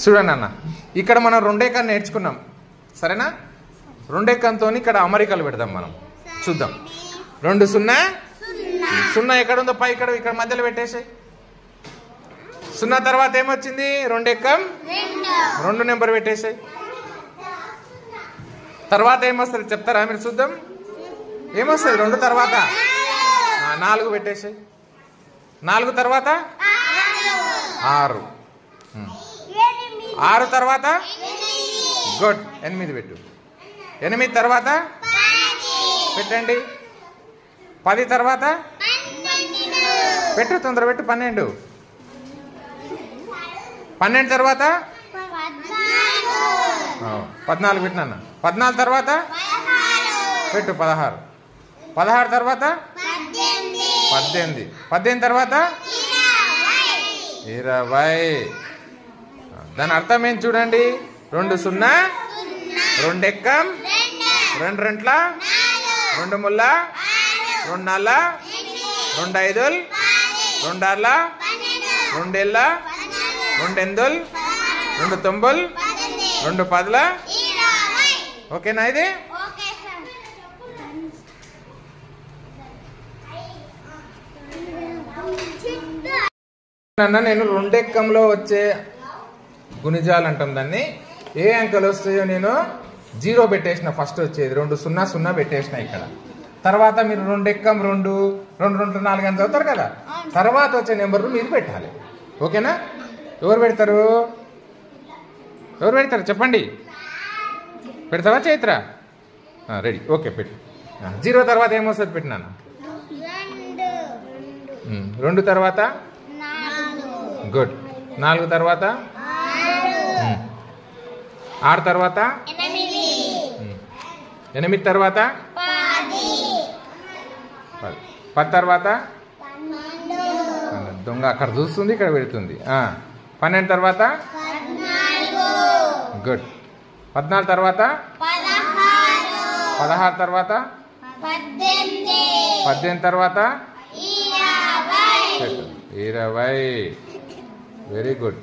చూడండి అన్న, ఇక్కడ మనం రెండేకాన్ని నేర్చుకున్నాం సరేనా. రెండేకంతో ఇక్కడ అమరికలు పెడదాం మనం. చూద్దాం. 2 0 0 ఎక్కడ ఉందో పై ఇక్కడ మధ్యలో పెట్టేసాయి. 0 తర్వాత ఏమొచ్చింది? 2 ఎక్కం 2 నెంబర్ పెట్టేసాయి. తర్వాత ఏమొస్తుంది చెప్తారా మీరు? చూద్దాం. ఏమొస్తుంది 2 తర్వాత? 4 పెట్టేసాయి. 4 తర్వాత 6. 6 తర్వాత గుడ్ 8 పెట్టు. 8 తర్వాత పెట్టండి. 10 తర్వాత పెట్టు, తొందర పెట్టు. 12. 12 తర్వాత 14 పెట్టినా. 14 తర్వాత పెట్టు 16. 16 తర్వాత 18. 18 తర్వాత 20. దాని అర్థం ఏం చూడండి. 2 0 2 ఎక్కం 2 రెంట్ల 2 ముళ్ళ 2 4 2 5 2 6 2 ఏళ్ళ 2 8 2 9 2 10. ఓకేనా ఇది? నేను 2 ఎక్కంలో వచ్చే గుణిజాలు అంటాం దాన్ని. ఏ అంకెలు వస్తాయో నేను 0 పెట్టేసిన. ఫస్ట్ వచ్చేది 2 0 0 పెట్టేసిన ఇక్కడ. తర్వాత మీరు 2 ఎక్కం 2 2 2 4 అని చదువుతారు కదా. తర్వాత వచ్చే నెంబర్లు మీరు పెట్టాలి. ఓకేనా? ఎవరు పెడతారు చెప్పండి. పెడతావా చైత్ర? రెడీ. ఓకే పెట్టు. 0 తర్వాత ఏమొస్తుంది పెట్టినాను? 2 తర్వాత గుడ్. 4 తర్వాత 6 తర్వాత 8 తర్వాత 10 తర్వాత దొంగ అక్కడ చూస్తుంది, ఇక్కడ పెడుతుంది. 12 తర్వాత గుడ్. 14 తర్వాత 16 తర్వాత 18 తర్వాత 20. Very good.